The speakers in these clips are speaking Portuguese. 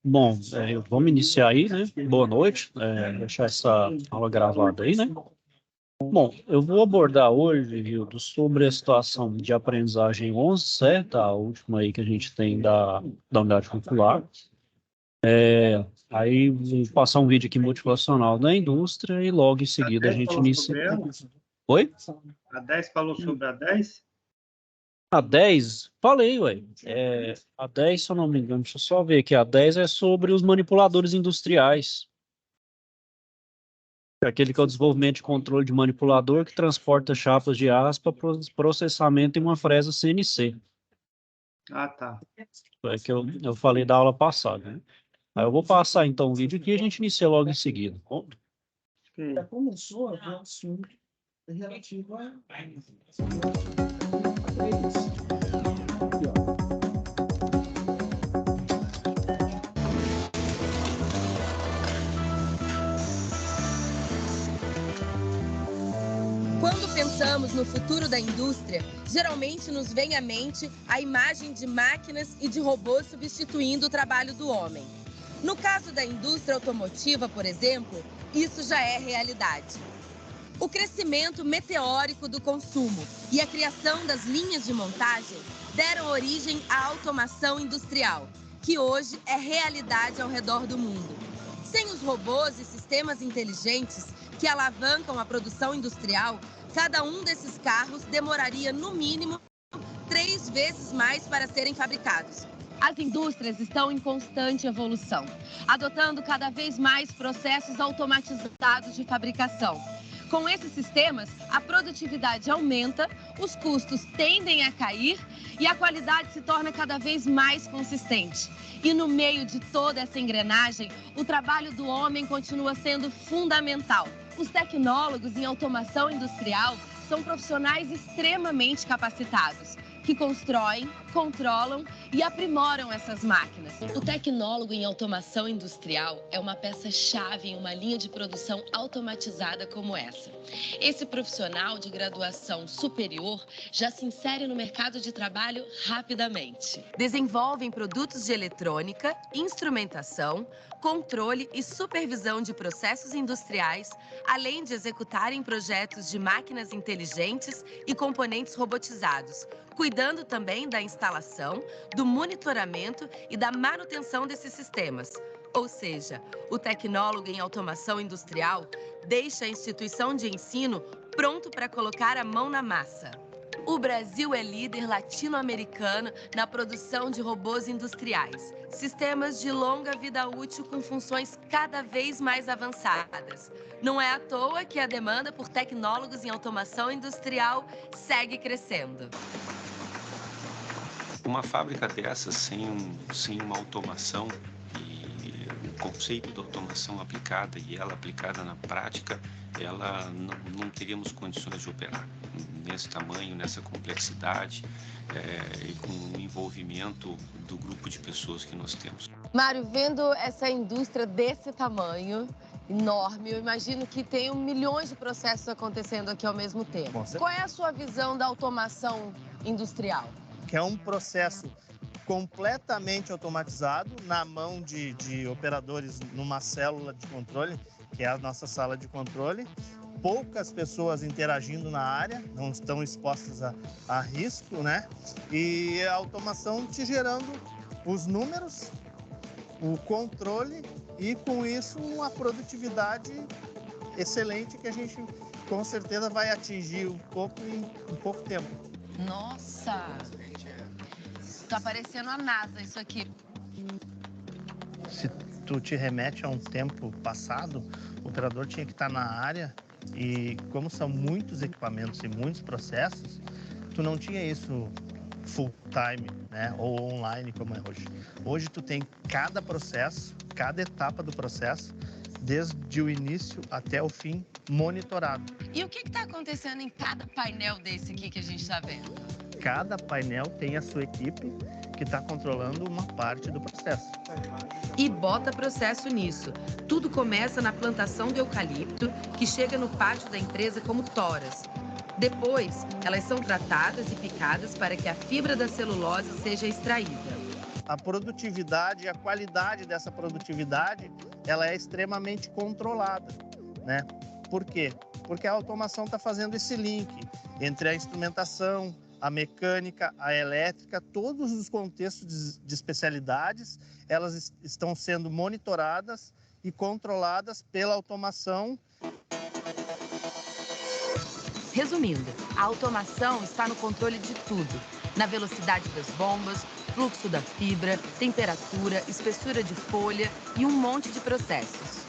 Bom, vamos iniciar aí, né? Boa noite, deixar essa aula gravada aí, né? Bom, eu vou abordar hoje, Hildo, sobre a situação de aprendizagem 11, certo? A última aí que a gente tem da unidade curricular. Aí vou passar um vídeo aqui motivacional da indústria e logo em seguida a gente inicia. Oi? A 10 falou sobre a 10? A 10, falei, ué. A 10, se eu não me engano, deixa eu só ver aqui. A 10 é sobre os manipuladores industriais. Aquele que é o desenvolvimento de controle de manipulador que transporta chapas de aço para processamento em uma fresa CNC. Ah, tá. É que eu falei da aula passada, né? Aí eu vou passar então o vídeo aqui e a gente inicia logo em seguida. Ok. Já começou a ver um assunto relativo a Quando pensamos no futuro da indústria, geralmente nos vem à mente a imagem de máquinas e de robôs substituindo o trabalho do homem. No caso da indústria automotiva, por exemplo, isso já é realidade. O crescimento meteórico do consumo e a criação das linhas de montagem deram origem à automação industrial, que hoje é realidade ao redor do mundo. Sem os robôs e sistemas inteligentes que alavancam a produção industrial, cada um desses carros demoraria, no mínimo, 3 vezes mais para serem fabricados. As indústrias estão em constante evolução, adotando cada vez mais processos automatizados de fabricação. Com esses sistemas, a produtividade aumenta, os custos tendem a cair e a qualidade se torna cada vez mais consistente. E no meio de toda essa engrenagem, o trabalho do homem continua sendo fundamental. Os tecnólogos em automação industrial são profissionais extremamente capacitados, que constroem, controlam e aprimoram essas máquinas. O tecnólogo em automação industrial é uma peça-chave em uma linha de produção automatizada como essa. Esse profissional de graduação superior já se insere no mercado de trabalho rapidamente. Desenvolvem produtos de eletrônica, instrumentação, controle e supervisão de processos industriais, além de executarem projetos de máquinas inteligentes e componentes robotizados, cuidando também da instalação, do monitoramento e da manutenção desses sistemas. Ou seja, o tecnólogo em automação industrial deixa a instituição de ensino pronto para colocar a mão na massa. O Brasil é líder latino-americano na produção de robôs industriais, sistemas de longa vida útil com funções cada vez mais avançadas. Não é à toa que a demanda por tecnólogos em automação industrial segue crescendo. Uma fábrica dessa, sem uma automação e o conceito da automação aplicada e ela aplicada na prática, ela não teríamos condições de operar nesse tamanho, nessa complexidade e com o envolvimento do grupo de pessoas que nós temos. Mário, vendo essa indústria desse tamanho, enorme, eu imagino que tem milhões de processos acontecendo aqui ao mesmo tempo. Qual é a sua visão da automação industrial? que é um processo completamente automatizado na mão de operadores numa célula de controle, que é a nossa sala de controle. Poucas pessoas interagindo na área, não estão expostas a risco, né? E a automação te gerando os números, o controle e, com isso, uma produtividade excelente que a gente, com certeza, vai atingir um pouco em pouco tempo. Nossa! Tá parecendo a NASA isso aqui. Se tu te remete a um tempo passado, o operador tinha que estar na área e, como são muitos equipamentos e muitos processos, tu não tinha isso full time, né? Ou online como é hoje. Hoje tu tem cada processo, cada etapa do processo, desde o início até o fim, monitorado. E o que está acontecendo em cada painel desse aqui que a gente está vendo? Cada painel tem a sua equipe que está controlando uma parte do processo. E bota processo nisso. Tudo começa na plantação de eucalipto, que chega no pátio da empresa como toras. Depois, elas são tratadas e picadas para que a fibra da celulose seja extraída. a produtividade e a qualidade dessa produtividade, ela é extremamente controlada, né? Por quê? Porque a automação está fazendo esse link entre a instrumentação, a mecânica, a elétrica, todos os contextos de especialidades, elas estão sendo monitoradas e controladas pela automação. Resumindo, a automação está no controle de tudo. Na velocidade das bombas, fluxo da fibra, temperatura, espessura de folha e um monte de processos.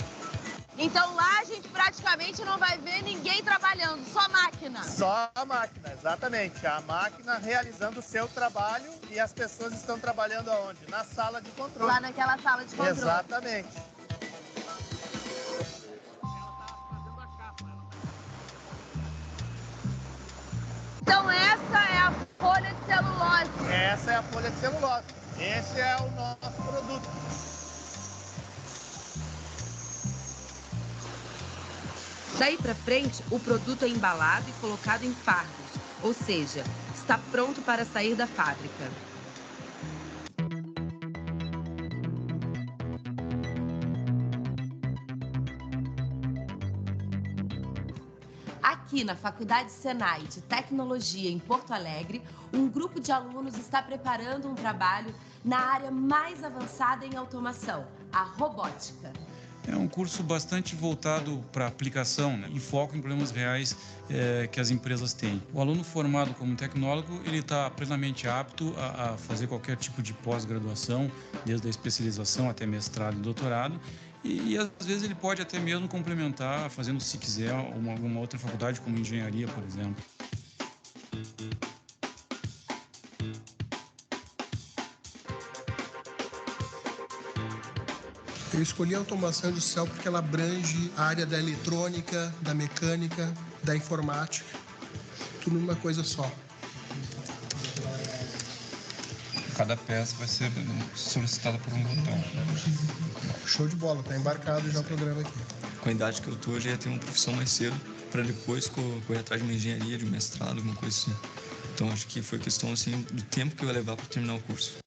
Então lá a gente praticamente não vai ver ninguém trabalhando, só máquina. Só a máquina, exatamente. A máquina realizando o seu trabalho e as pessoas estão trabalhando aonde? Na sala de controle. Lá naquela sala de controle. Exatamente. Então essa é a folha de celulose. Essa é a folha de celulose. Esse é o nosso produto. Daí para frente, o produto é embalado e colocado em fardos, ou seja, está pronto para sair da fábrica. Aqui na Faculdade Senai de Tecnologia em Porto Alegre, um grupo de alunos está preparando um trabalho na área mais avançada em automação, a robótica. É um curso bastante voltado para aplicação, né, e foco em problemas reais que as empresas têm. O aluno formado como tecnólogo, ele está plenamente apto a fazer qualquer tipo de pós-graduação, desde a especialização até mestrado e doutorado, e às vezes ele pode até mesmo complementar, fazendo, se quiser, alguma outra faculdade, como engenharia, por exemplo. Eu escolhi a automação industrial porque ela abrange a área da eletrônica, da mecânica, da informática, tudo numa coisa só. Cada peça vai ser solicitada por um botão. Show de bola, tá embarcado já o programa aqui. Com a idade que eu tô, eu já ia ter uma profissão mais cedo, para depois correr atrás de uma engenharia, de um mestrado, alguma coisa assim. Então acho que foi questão assim do tempo que eu ia levar para terminar o curso.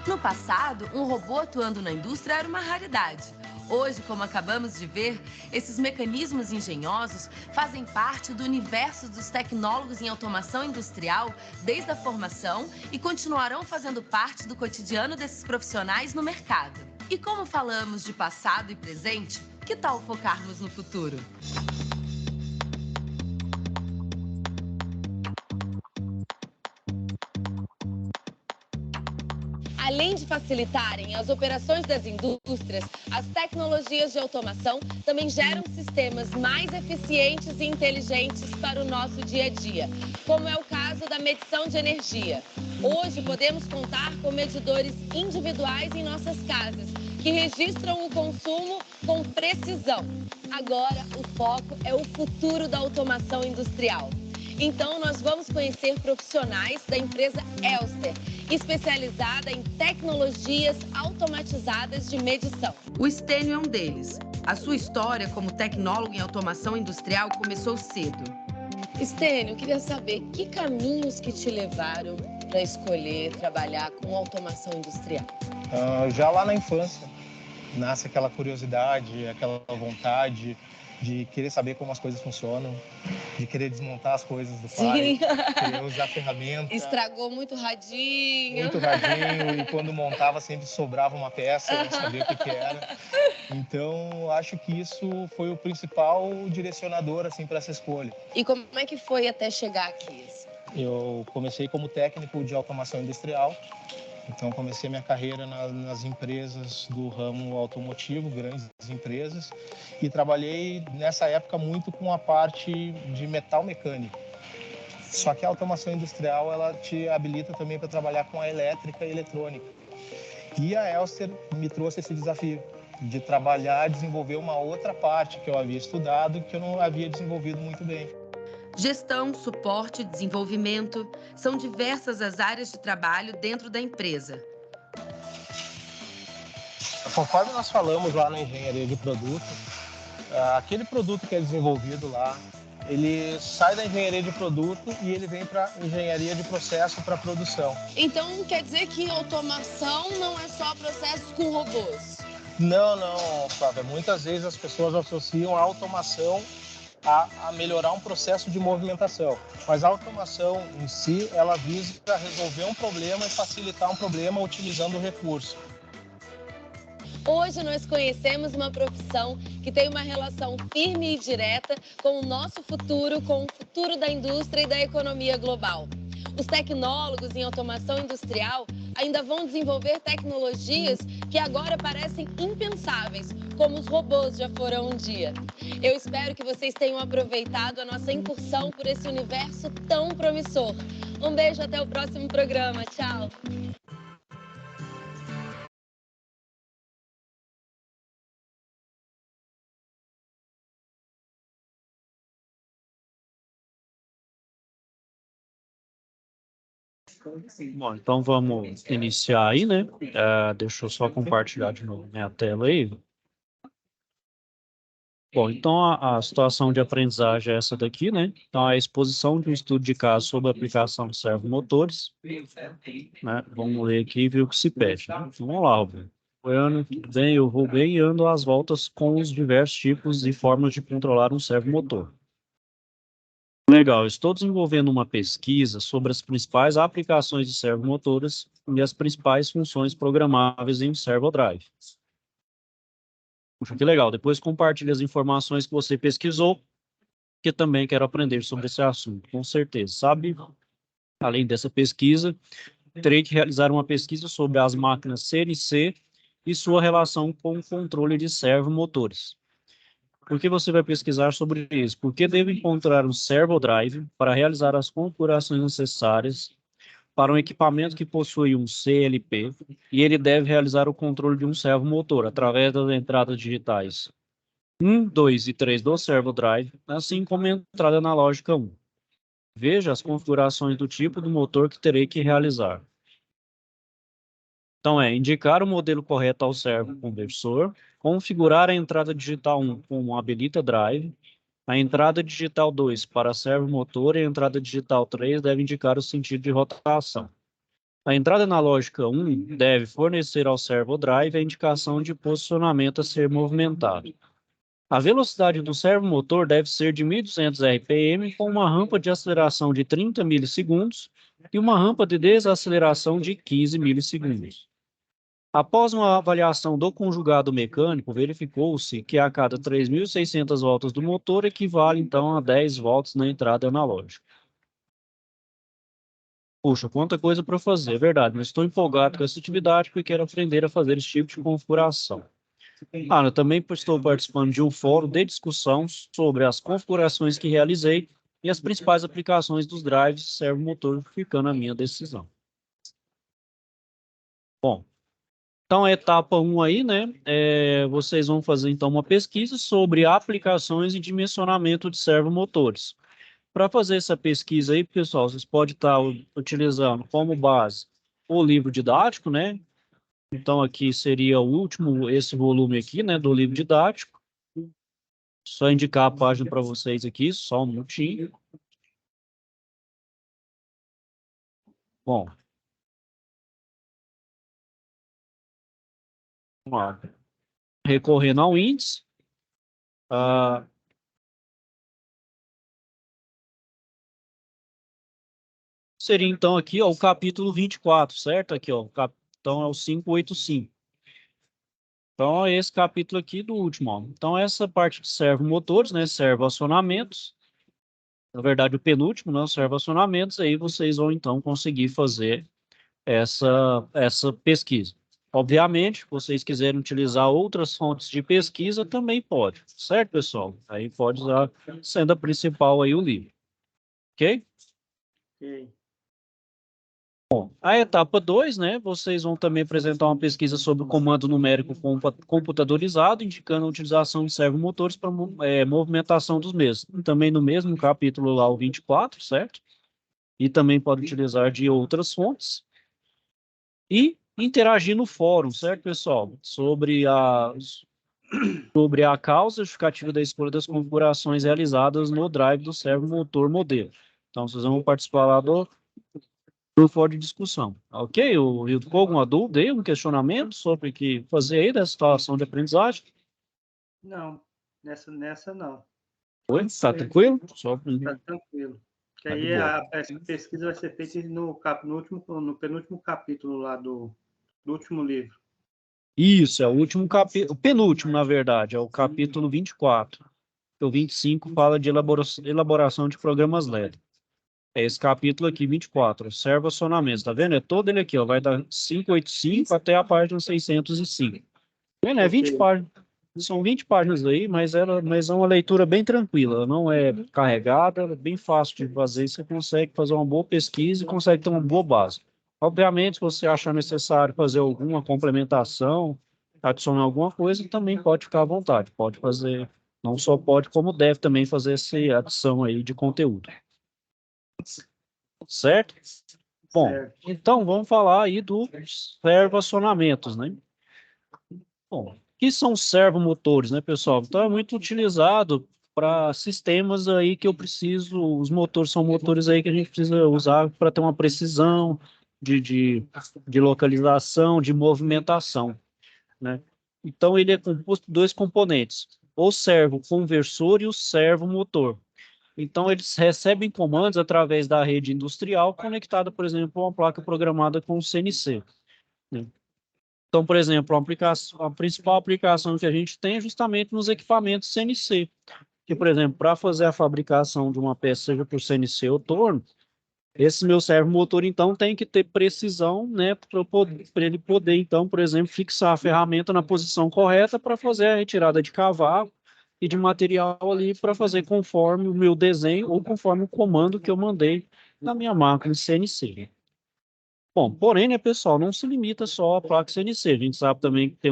No passado, um robô atuando na indústria era uma raridade. Hoje, como acabamos de ver, esses mecanismos engenhosos fazem parte do universo dos tecnólogos em automação industrial desde a formação e continuarão fazendo parte do cotidiano desses profissionais no mercado. E como falamos de passado e presente, que tal focarmos no futuro? Além de facilitarem as operações das indústrias, as tecnologias de automação também geram sistemas mais eficientes e inteligentes para o nosso dia a dia, como é o caso da medição de energia. Hoje podemos contar com medidores individuais em nossas casas, que registram o consumo com precisão. Agora, o foco é o futuro da automação industrial. Então, nós vamos conhecer profissionais da empresa Elster, especializada em tecnologias automatizadas de medição. O Stênio é um deles. A sua história como tecnólogo em automação industrial começou cedo. Stênio, eu queria saber que caminhos que te levaram para escolher trabalhar com automação industrial? Já lá na infância, nasce aquela curiosidade, aquela vontade de querer saber como as coisas funcionam, de querer desmontar as coisas do pai, querer usar ferramenta. Estragou muito radinho. Muito radinho, e quando montava sempre sobrava uma peça, eu não sabia o que era. Então, acho que isso foi o principal direcionador assim, para essa escolha. E como é que foi até chegar aqui? Eu comecei como técnico de automação industrial. Então, comecei minha carreira nas empresas do ramo automotivo, grandes empresas, e trabalhei nessa época muito com a parte de metal mecânico. Só que a automação industrial, ela te habilita também para trabalhar com a elétrica e eletrônica. E a Elster me trouxe esse desafio de trabalhar, desenvolver uma outra parte que eu havia estudado e que eu não havia desenvolvido muito bem. Gestão, suporte, desenvolvimento, são diversas as áreas de trabalho dentro da empresa. Conforme nós falamos lá na engenharia de produto, aquele produto que é desenvolvido lá, ele sai da engenharia de produto e ele vem para engenharia de processo para produção. Então quer dizer que automação não é só processos com robôs? Não, Flávia. Muitas vezes as pessoas associam a automação a melhorar um processo de movimentação. Mas a automação em si, ela visa resolver um problema e facilitar um problema utilizando o recurso. Hoje nós conhecemos uma profissão que tem uma relação firme e direta com o nosso futuro, com o futuro da indústria e da economia global. Os tecnólogos em automação industrial ainda vão desenvolver tecnologias que agora parecem impensáveis, como os robôs já foram um dia. Eu espero que vocês tenham aproveitado a nossa incursão por esse universo tão promissor. Um beijo, até o próximo programa. Tchau! Bom, então vamos iniciar aí, né? Deixa eu só compartilhar de novo minha tela aí. Bom, então a situação de aprendizagem é essa daqui, né? Então, a exposição de um estudo de caso sobre a aplicação de servomotores, né? Vamos ler aqui e ver o que se pede, né? Vamos lá, Rubem. Oi, Ana, tudo bem? Eu vou bem e ando às voltas com os diversos tipos e formas de controlar um servomotor. Legal, estou desenvolvendo uma pesquisa sobre as principais aplicações de servomotores e as principais funções programáveis em um servodrive. Puxa, que legal. Depois compartilhe as informações que você pesquisou, que também quero aprender sobre esse assunto, com certeza. Sabe, além dessa pesquisa, terei que realizar uma pesquisa sobre as máquinas CNC e sua relação com o controle de servomotores. Por que você vai pesquisar sobre isso? Porque devo encontrar um servodrive para realizar as configurações necessárias para um equipamento que possui um CLP e ele deve realizar o controle de um servomotor através das entradas digitais 1, 2 e 3 do servodrive, assim como a entrada analógica 1. Veja as configurações do tipo do motor que terei que realizar. Então, indicar o modelo correto ao servoconversor, configurar a entrada digital 1 com a habilita drive, a entrada digital 2 para servomotor e a entrada digital 3 deve indicar o sentido de rotação. A entrada analógica 1 deve fornecer ao servodrive a indicação de posicionamento a ser movimentado. A velocidade do servomotor deve ser de 1.200 RPM com uma rampa de aceleração de 30 milissegundos e uma rampa de desaceleração de 15 milissegundos. Após uma avaliação do conjugado mecânico, verificou-se que a cada 3.600 voltas do motor equivale, então, a 10 volts na entrada analógica. Puxa, quanta coisa para fazer, é verdade, mas estou empolgado com essa atividade porque quero aprender a fazer esse tipo de configuração. Eu também estou participando de um fórum de discussão sobre as configurações que realizei e as principais aplicações dos drives servomotor, ficando a minha decisão. Bom, então, a etapa 1 aí, né, vocês vão fazer, então, uma pesquisa sobre aplicações e dimensionamento de servomotores. Para fazer essa pesquisa aí, pessoal, vocês podem estar utilizando como base o livro didático, né? Então, aqui seria o último, esse volume aqui, né, do livro didático. Só indicar a página para vocês aqui, só um minutinho. Bom. Vamos lá. Recorrendo ao índice. Seria, então, aqui, ó, o capítulo 24, certo? Aqui, ó, então, é o 585. Então, é esse capítulo aqui do último, ó. Então, essa parte de servomotores, né, servoacionamentos, na verdade, o penúltimo, né, servoacionamentos, aí vocês vão, então, conseguir fazer essa pesquisa. Obviamente, se vocês quiserem utilizar outras fontes de pesquisa, também pode, certo, pessoal? Aí pode usar, sendo a principal aí o livro. Ok? Ok. Bom, a etapa 2, né, vocês vão também apresentar uma pesquisa sobre o comando numérico computadorizado, indicando a utilização de servomotores para movimentação dos mesmos. Também no mesmo capítulo lá, o 24, certo? E também pode utilizar de outras fontes. E interagir no fórum, certo, pessoal? Sobre sobre a causa justificativa da escolha das configurações realizadas no drive do servomotor modelo. Então, vocês vão participar lá do fórum de discussão. Ok? O Rio ficou alguma dúvida aí, um questionamento sobre o que fazer aí dessa situação de aprendizagem? Não, nessa não. Oi? Tá tranquilo? Só... Tá tranquilo. Que Tá de aí boa. a pesquisa vai ser feita no penúltimo capítulo lá do último livro. Isso, é o último capítulo, o penúltimo, na verdade, é o capítulo 24. O 25 fala de elaboração de programas LED. É esse capítulo aqui, 24, servo-acionamento, tá vendo? É todo ele aqui, ó, vai da 585 até a página 605. Tá vendo? É 20 páginas. São 20 páginas aí, mas é uma leitura bem tranquila, ela não é carregada, ela é bem fácil de fazer, você consegue fazer uma boa pesquisa e consegue ter uma boa base. Obviamente, se você achar necessário fazer alguma complementação, adicionar alguma coisa, também pode ficar à vontade, pode fazer, não só pode, como deve também fazer essa adição aí de conteúdo. Certo? Bom, Certo. então vamos falar aí dos servo-acionamentos, né? Bom, o que são servomotores, né, pessoal? Então é muito utilizado para sistemas aí que eu preciso, os motores são motores aí que a gente precisa usar para ter uma precisão de localização, de movimentação, né? Então ele é composto de dois componentes, o servo conversor e o servo motor. Então, eles recebem comandos através da rede industrial conectada, por exemplo, a uma placa programada com o CNC, né? Então, por exemplo, a principal aplicação que a gente tem é justamente nos equipamentos CNC. Que, por exemplo, para fazer a fabricação de uma peça, seja por CNC ou torno, esse meu servomotor, então, tem que ter precisão, né, para ele poder, então, por exemplo, fixar a ferramenta na posição correta para fazer a retirada de cavalo e de material ali para fazer conforme o meu desenho ou conforme o comando que eu mandei na minha máquina CNC. Bom, porém, né, pessoal, não se limita só à placa CNC. A gente sabe também que tem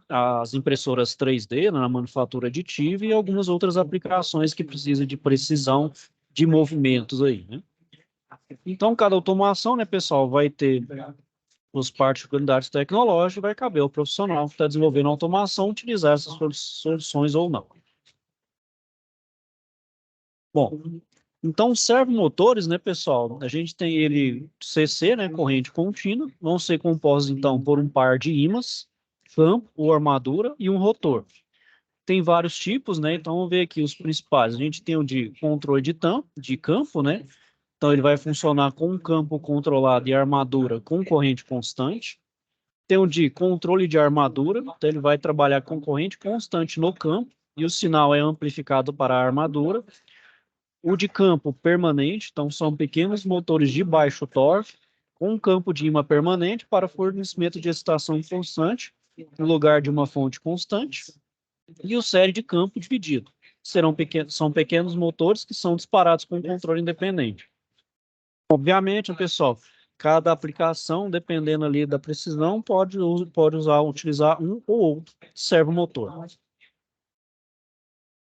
as impressoras 3D, né, na manufatura aditiva e algumas outras aplicações que precisam de precisão de movimentos aí, né? Então, cada automação, né, pessoal, vai ter as particularidades tecnológicas, vai caber ao profissional que está desenvolvendo automação utilizar essas soluções ou não. Bom, então, servomotores, né, pessoal, a gente tem ele CC, né, corrente contínua, vão ser compostos, então, por um par de ímãs, campo ou armadura e um rotor. Tem vários tipos, né, então vamos ver aqui os principais. A gente tem o de controle de campo, né, então ele vai funcionar com um campo controlado e armadura com corrente constante. Tem o de controle de armadura, então ele vai trabalhar com corrente constante no campo e o sinal é amplificado para a armadura. O de campo permanente, então são pequenos motores de baixo torque, com um campo de ímã permanente para fornecimento de excitação constante, no lugar de uma fonte constante. E o série de campo dividido. São pequenos motores que são disparados com controle independente. Obviamente, pessoal, cada aplicação, dependendo ali da precisão, pode utilizar um ou outro servomotor.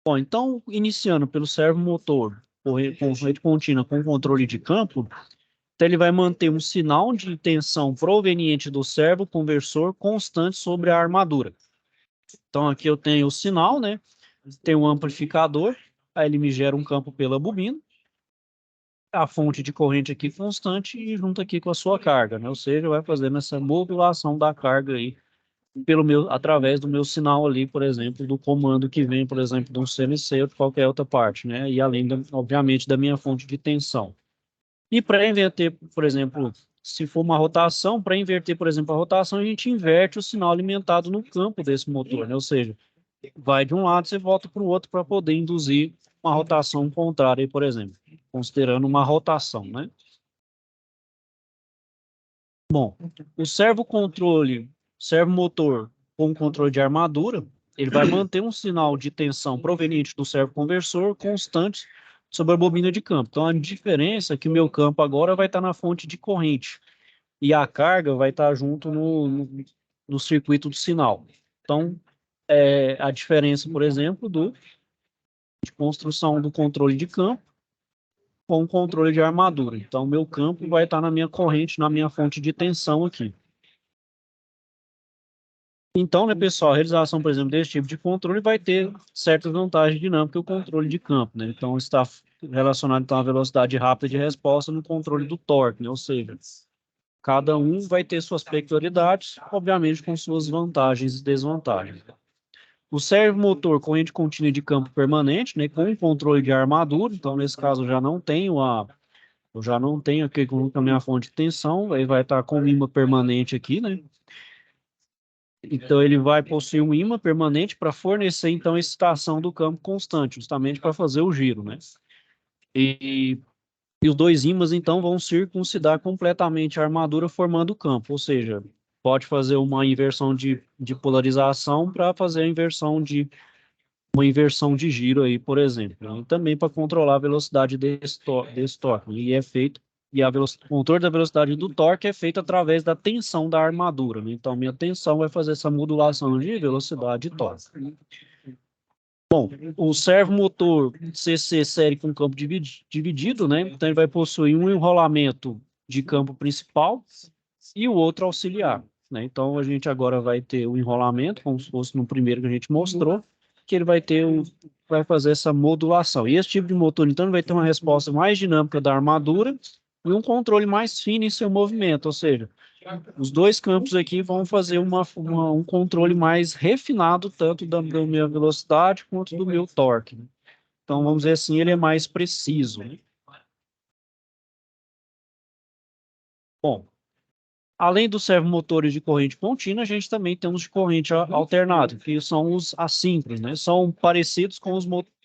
Bom, então, iniciando pelo servomotor, com rede contínua com controle de campo, então ele vai manter um sinal de tensão proveniente do servo conversor constante sobre a armadura. Então, aqui eu tenho o sinal, né? Tem um amplificador, aí ele me gera um campo pela bobina, a fonte de corrente aqui constante e junto aqui com a sua carga, né? Ou seja, vai fazendo essa modulação da carga aí através do meu sinal ali, por exemplo, do comando que vem, por exemplo, de um CNC ou de qualquer outra parte, né? E além, obviamente, da minha fonte de tensão. E para inverter, por exemplo, se for uma rotação, para inverter, por exemplo, a rotação, a gente inverte o sinal alimentado no campo desse motor, né? Ou seja, vai de um lado, você volta para o outro para poder induzir uma rotação contrária, por exemplo, considerando uma rotação, né? Bom, o servomotor com controle de armadura, ele vai manter um sinal de tensão proveniente do servoconversor constante sobre a bobina de campo. Então, a diferença é que o meu campo agora vai estar na fonte de corrente e a carga vai estar junto no circuito do sinal. Então, a diferença, por exemplo, de construção do controle de campo com o controle de armadura. Então, meu campo vai estar na minha corrente, na minha fonte de tensão aqui. Então, né, pessoal, a realização, por exemplo, desse tipo de controle vai ter certas vantagens dinâmicas o controle de campo, né? Então, está relacionado então, à velocidade rápida de resposta no controle do torque, né? Ou seja, cada um vai ter suas peculiaridades, obviamente com suas vantagens e desvantagens. O servomotor corrente contínua de campo permanente, né, com controle de armadura, então nesse caso eu já não tenho aqui com a minha fonte de tensão, aí vai estar com imã permanente aqui, né? Então ele vai possuir um imã permanente para fornecer então a excitação do campo constante, justamente para fazer o giro, né? E, e os dois ímãs então vão circuncidar completamente a armadura formando o campo, ou seja, pode fazer uma inversão de polarização para fazer a inversão de uma inversão de giro aí, por exemplo, né? E também para controlar a velocidade desse torque, né? E é feito o controle da velocidade do torque é feito através da tensão da armadura, né? Então, minha tensão vai fazer essa modulação de velocidade e torque. Bom, o servomotor CC série com campo dividido, né? Então, ele vai possuir um enrolamento de campo principal e o outro auxiliar, né? Então, a gente agora vai ter o enrolamento, como se fosse no primeiro que a gente mostrou, que ele vai fazer essa modulação. E esse tipo de motor, então, vai ter uma resposta mais dinâmica da armadura e um controle mais fino em seu movimento, ou seja, os dois campos aqui vão fazer um controle mais refinado, tanto da minha velocidade quanto do meu torque, né? Então, vamos dizer assim, ele é mais preciso, né? Bom, além dos servomotores de corrente contínua, a gente também tem os de corrente alternada, que são os assíncronos, né? São parecidos com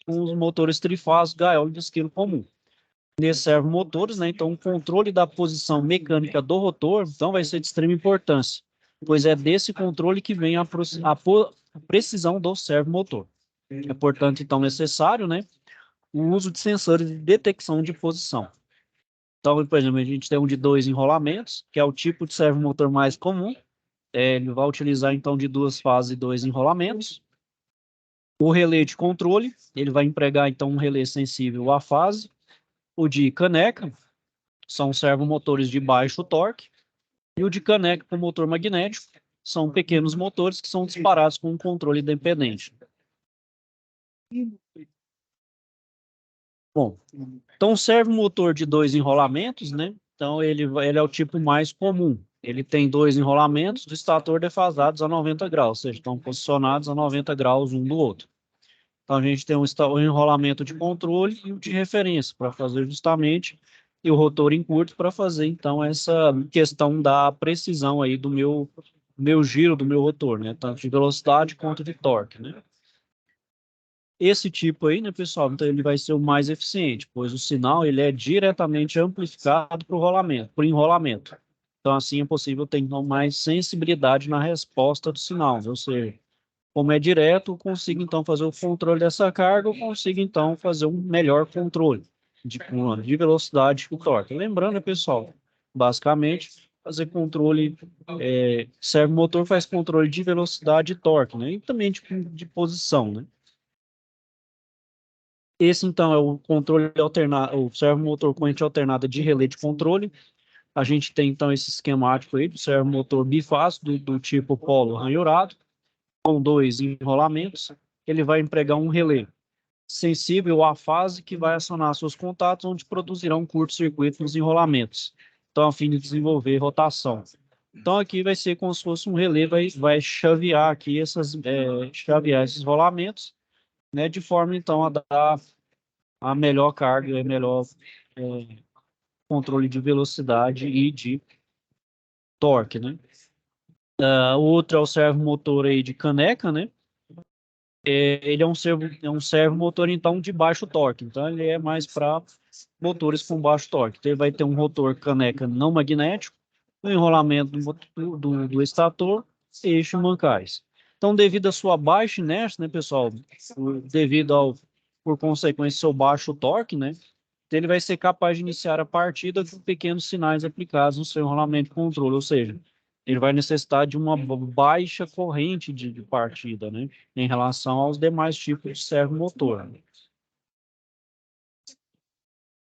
com os motores trifásicos gaiola de esquilo comum. Nesses servomotores, né? Então, o controle da posição mecânica do rotor, então, vai ser de extrema importância, pois é desse controle que vem a precisão do servomotor. É, portanto, então, necessário, né? O uso de sensores de detecção de posição. Então, por exemplo, a gente tem um de 2 enrolamentos, que é o tipo de servomotor mais comum. Ele vai utilizar, então, de 2 fases e 2 enrolamentos. O relé de controle, ele vai empregar, então, um relé sensível à fase. O de caneca, são servomotores de baixo torque. E o de caneca com motor magnético, são pequenos motores que são disparados com um controle independente. Bom, então serve um motor de 2 enrolamentos, né? Então ele é o tipo mais comum. Ele tem 2 enrolamentos do estator defasados a 90 graus, ou seja, estão posicionados a 90 graus um do outro. Então a gente tem um enrolamento de controle e o de referência para fazer justamente e o rotor em curto para fazer então essa questão da precisão aí do meu giro do meu rotor, né? Tanto de velocidade quanto de torque, né? Esse tipo aí, né, pessoal, então ele vai ser o mais eficiente, pois o sinal ele é diretamente amplificado para o rolamento, por enrolamento. Então, assim, é possível ter então, mais sensibilidade na resposta do sinal, ou seja, como é direto, eu consigo então fazer o controle dessa carga, eu consigo então fazer um melhor controle de velocidade e torque. Lembrando, né, pessoal, basicamente, fazer controle, servomotor faz controle de velocidade e torque, né, e também de posição, né. Esse, então, é o controle alternado, o servomotor corrente alternada de relé de controle. A gente tem, então, esse esquemático aí do servomotor bifásico do tipo polo ranhurado, com 2 enrolamentos. Ele vai empregar um relé sensível à fase que vai acionar seus contatos, onde produzirá um curto-circuito nos enrolamentos, então, a fim de desenvolver rotação. Então, aqui vai ser como se fosse um relé, vai chavear aqui chavear esses rolamentos, né, de forma, então, a dar a melhor carga e melhor controle de velocidade e de torque, né? O outro é o servomotor aí de caneca, né? Ele é um servomotor, então, de baixo torque. Então, ele é mais para motores com baixo torque. Então, ele vai ter um rotor caneca não magnético, um enrolamento do estator e eixo mancais. Então, devido à sua baixa inércia, né, pessoal? Por consequência, seu baixo torque, né? Ele vai ser capaz de iniciar a partida com pequenos sinais aplicados no seu enrolamento de controle, ou seja, ele vai necessitar de uma baixa corrente de partida, né, em relação aos demais tipos de servomotor.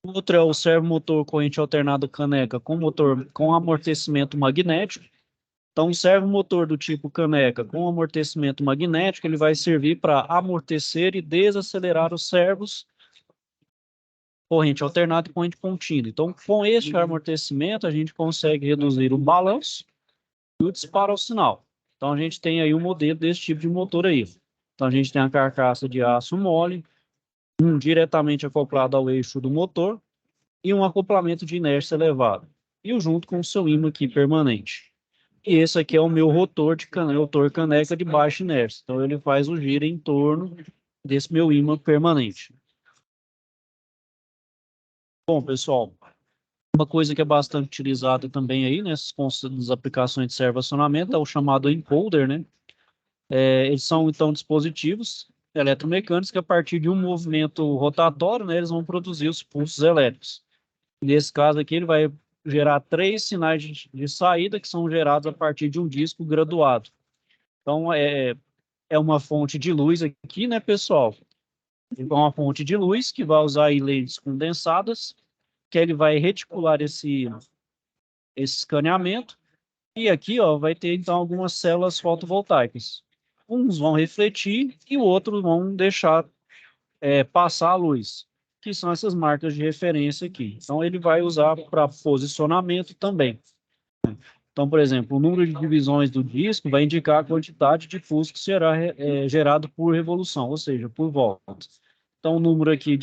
Outro é o servomotor corrente alternada caneca com motor com amortecimento magnético. Então, um servomotor do tipo caneca com amortecimento magnético, ele vai servir para amortecer e desacelerar os servos corrente alternada e corrente contínua. Então, com este amortecimento, a gente consegue reduzir o balanço e o disparo ao sinal. Então, a gente tem aí um modelo desse tipo de motor aí. Então, a gente tem a carcaça de aço mole, diretamente acoplado ao eixo do motor e um acoplamento de inércia elevado. E junto com o seu ímã aqui permanente. E esse aqui é o meu rotor de rotor caneca de baixa inércia. Então, ele faz o giro em torno desse meu ímã permanente. Bom, pessoal, uma coisa que é bastante utilizada também aí nessas aplicações de servo-acionamento é o chamado encoder, né? Eles são, então, dispositivos eletromecânicos que, a partir de um movimento rotatório, né, eles vão produzir os pulsos elétricos. Nesse caso aqui, ele vai gerar 3 sinais de saída que são gerados a partir de um disco graduado. Então, é uma fonte de luz aqui, né, pessoal? É uma fonte de luz que vai usar aí lentes condensadas, que ele vai reticular esse escaneamento. E aqui, ó, vai ter, então, algumas células fotovoltaicas. Uns vão refletir e outros vão deixar passar a luz, que são essas marcas de referência aqui. Então, ele vai usar para posicionamento também. Então, por exemplo, o número de divisões do disco vai indicar a quantidade de pulso que será gerado por revolução, ou seja, por volta. Então, o número aqui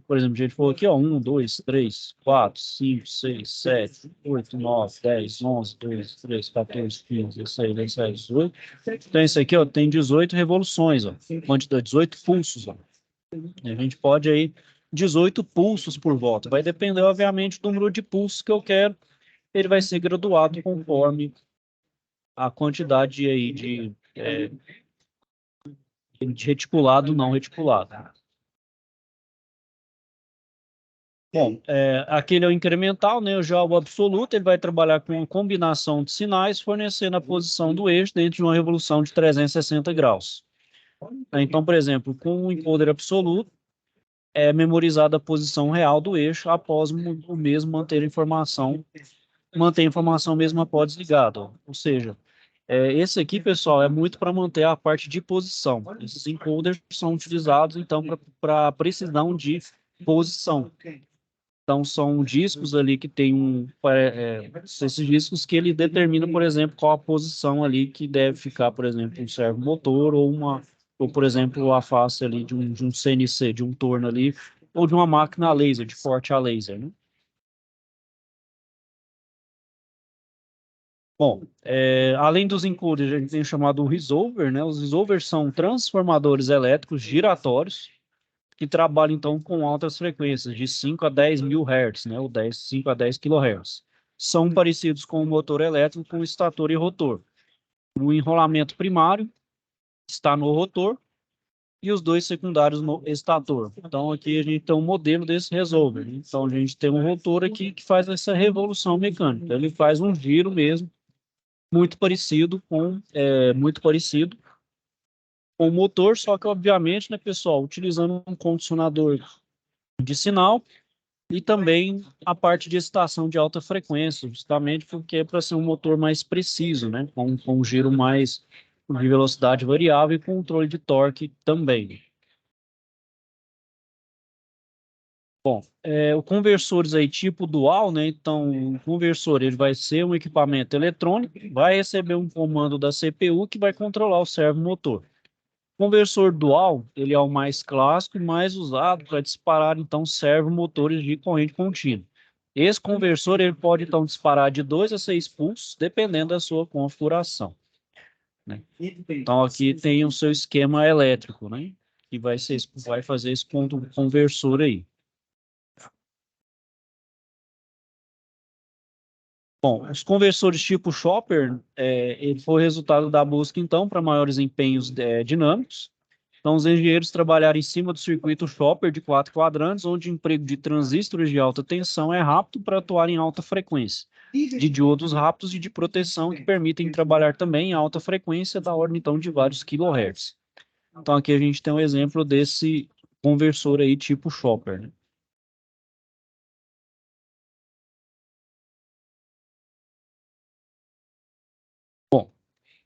por exemplo, a gente falou aqui, ó, 1, 2, 3, 4, 5, 6, 7, 8, 9, 10, 11, 12, 13, 14, 15, 16, 17, 18. Então, esse aqui, ó, tem 18 revoluções, ó, quantidade, 18 pulsos, ó. A gente pode aí 18 pulsos por volta. Vai depender, obviamente, do número de pulsos que eu quero. Ele vai ser graduado conforme a quantidade aí de reticulado, não reticulado. Bom, aquele é o incremental, né? Já o absoluto, ele vai trabalhar com uma combinação de sinais, fornecendo a posição do eixo dentro de uma revolução de 360 graus. Então, por exemplo, com o encoder absoluto, é memorizada a posição real do eixo após o mesmo manter a informação mesmo após desligado. Ou seja, esse aqui, pessoal, é muito para manter a parte de posição. Esses encoders são utilizados, então, para precisão de posição. Então, são discos ali que tem esses discos que ele determina, por exemplo, qual a posição ali que deve ficar, por exemplo, um servomotor ou, por exemplo, a face ali de um CNC, de um torno ali, ou de uma máquina a laser, de corte a laser, né? Bom, além dos encoders, a gente tem o chamado resolver, né? Os resolvers são transformadores elétricos giratórios que trabalham, então, com altas frequências, de 5 a 10 mil Hz, né? Ou 5 a 10 kHz. São parecidos com o motor elétrico com estator e rotor. O enrolamento primário está no rotor e os dois secundários no estator. Então, aqui a gente tem um modelo desse resolver. Então, a gente tem um rotor aqui que faz essa revolução mecânica. Ele faz um giro mesmo, muito parecido com o motor, só que, obviamente, né, pessoal, utilizando um condicionador de sinal e também a parte de excitação de alta frequência, justamente porque é para ser um motor mais preciso, né, com um giro mais de velocidade variável e controle de torque também. Bom, o conversores aí tipo dual, né? Então, o conversor ele vai ser um equipamento eletrônico, vai receber um comando da CPU que vai controlar o servomotor. O conversor dual, ele é o mais clássico e mais usado para disparar, então, servomotores de corrente contínua. Esse conversor ele pode, então, disparar de 2 a 6 pulsos, dependendo da sua configuração, né? Então, aqui tem o seu esquema elétrico, né? Que vai fazer esse conversor aí. Bom, os conversores tipo Chopper, ele foi resultado da busca, então, para maiores empenhos dinâmicos. Então, os engenheiros trabalharam em cima do circuito Chopper de 4 quadrantes, onde o emprego de transistores de alta tensão é rápido para atuar em alta frequência, de diodos rápidos e de proteção que permitem trabalhar também em alta frequência, da ordem, então, de vários kHz. Então, aqui a gente tem um exemplo desse conversor aí tipo Chopper, né?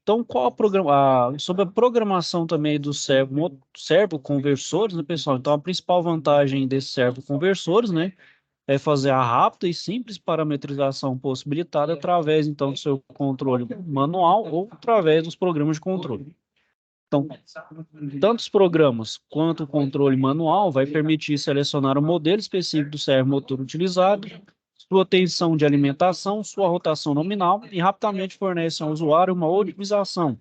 Então, sobre a programação também dos servoconversores, né, pessoal? Então, a principal vantagem desses servoconversores, né, é fazer a rápida e simples parametrização possibilitada através, então, do seu controle manual ou através dos programas de controle. Então, tanto os programas quanto o controle manual vai permitir selecionar o modelo específico do servomotor utilizado, sua tensão de alimentação, sua rotação nominal e rapidamente fornece ao usuário uma otimização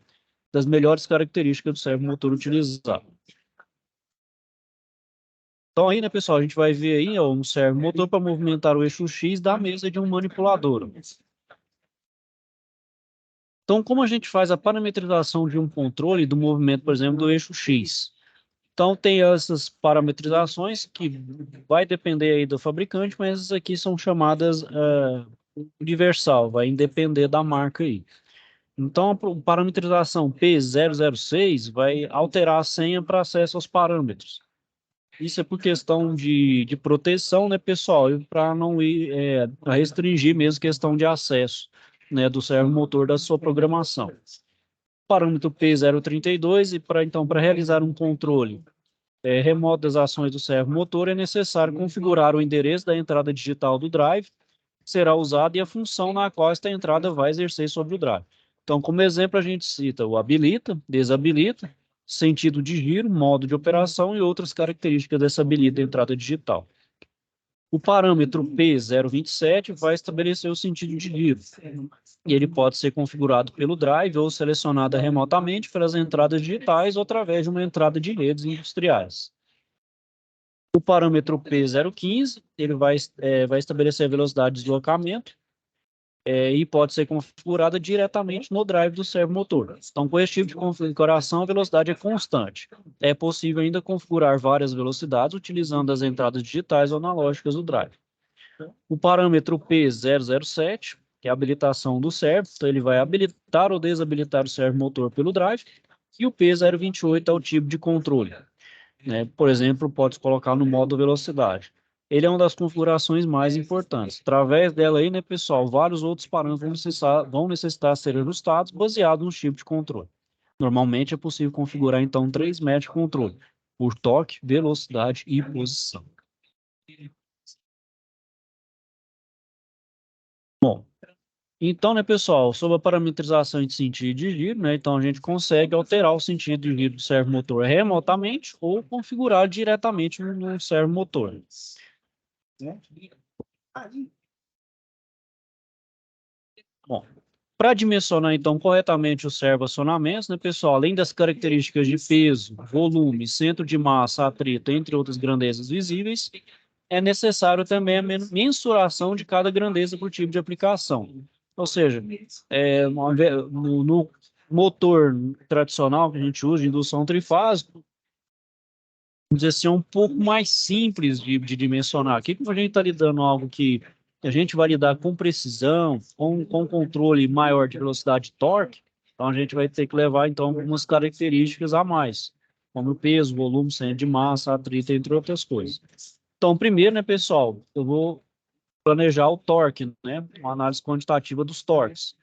das melhores características do servomotor utilizado. Então aí, né, pessoal, a gente vai ver aí um servomotor para movimentar o eixo X da mesa de um manipulador. Então, como a gente faz a parametrização de um controle do movimento, por exemplo, do eixo X? Então, tem essas parametrizações que vai depender aí do fabricante, mas essas aqui são chamadas universal, vai depender da marca aí. Então, a parametrização P006 vai alterar a senha para acesso aos parâmetros. Isso é por questão de proteção, né, pessoal? E para não ir restringir mesmo questão de acesso, né, do servomotor da sua programação. Parâmetro P032 e para realizar um controle remoto das ações do servomotor é necessário configurar o endereço da entrada digital do drive, que será usado, e a função na qual esta entrada vai exercer sobre o drive. Então, como exemplo, a gente cita o habilita, desabilita, sentido de giro, modo de operação e outras características dessa habilita entrada digital. O parâmetro P027 vai estabelecer o sentido de giro, e ele pode ser configurado pelo drive ou selecionado remotamente pelas entradas digitais ou através de uma entrada de redes industriais. O parâmetro P015, ele vai estabelecer a velocidade de deslocamento e pode ser configurada diretamente no drive do servomotor. Então, com esse tipo de configuração, a velocidade é constante. É possível ainda configurar várias velocidades utilizando as entradas digitais ou analógicas do drive. O parâmetro P007, que é a habilitação do servo, então ele vai habilitar ou desabilitar o servomotor pelo drive, e o P028 é o tipo de controle. Né? Por exemplo, pode colocar no modo velocidade. Ele é uma das configurações mais importantes. Através dela aí, né, pessoal, vários outros parâmetros vão necessitar ser ajustados baseado no tipo de controle. Normalmente é possível configurar, então, 3 métodos de controle, por toque, velocidade e posição. Bom, então, né, pessoal, sobre a parametrização de sentido de giro, né, então a gente consegue alterar o sentido de giro do servomotor remotamente ou configurar diretamente no servomotor. Bom, para dimensionar, então, corretamente os servoacionamentos, né, pessoal, além das características de peso, volume, centro de massa, atrito, entre outras grandezas visíveis, é necessário também a mensuração de cada grandeza por tipo de aplicação. Ou seja, no motor tradicional que a gente usa, de indução trifásica, vamos dizer assim, é um pouco mais simples de dimensionar. Aqui, como a gente está lidando algo que a gente vai lidar com precisão, com controle maior de velocidade e torque, então a gente vai ter que levar, então, algumas características a mais, como o peso, volume, centro de massa, atrito, entre outras coisas. Então, primeiro, né, pessoal, eu vou planejar o torque, né, uma análise quantitativa dos torques.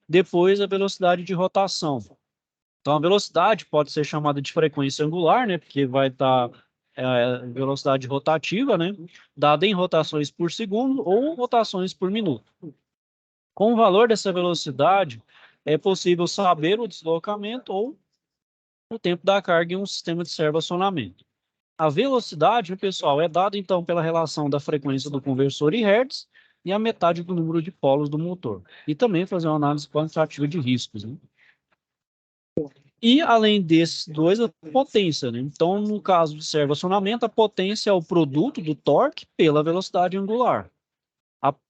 Depois, a velocidade de rotação. Então, a velocidade pode ser chamada de frequência angular, né, porque vai estar velocidade rotativa, né, dada em rotações por segundo ou rotações por minuto. Com o valor dessa velocidade, é possível saber o deslocamento ou o tempo da carga em um sistema de servoacionamento. A velocidade, pessoal, é dada, então, pela relação da frequência do conversor em hertz e a metade do número de polos do motor. E também fazer uma análise quantitativa de riscos, né? E, além desses dois, a potência, né? Então, no caso de servoacionamento, a potência é o produto do torque pela velocidade angular.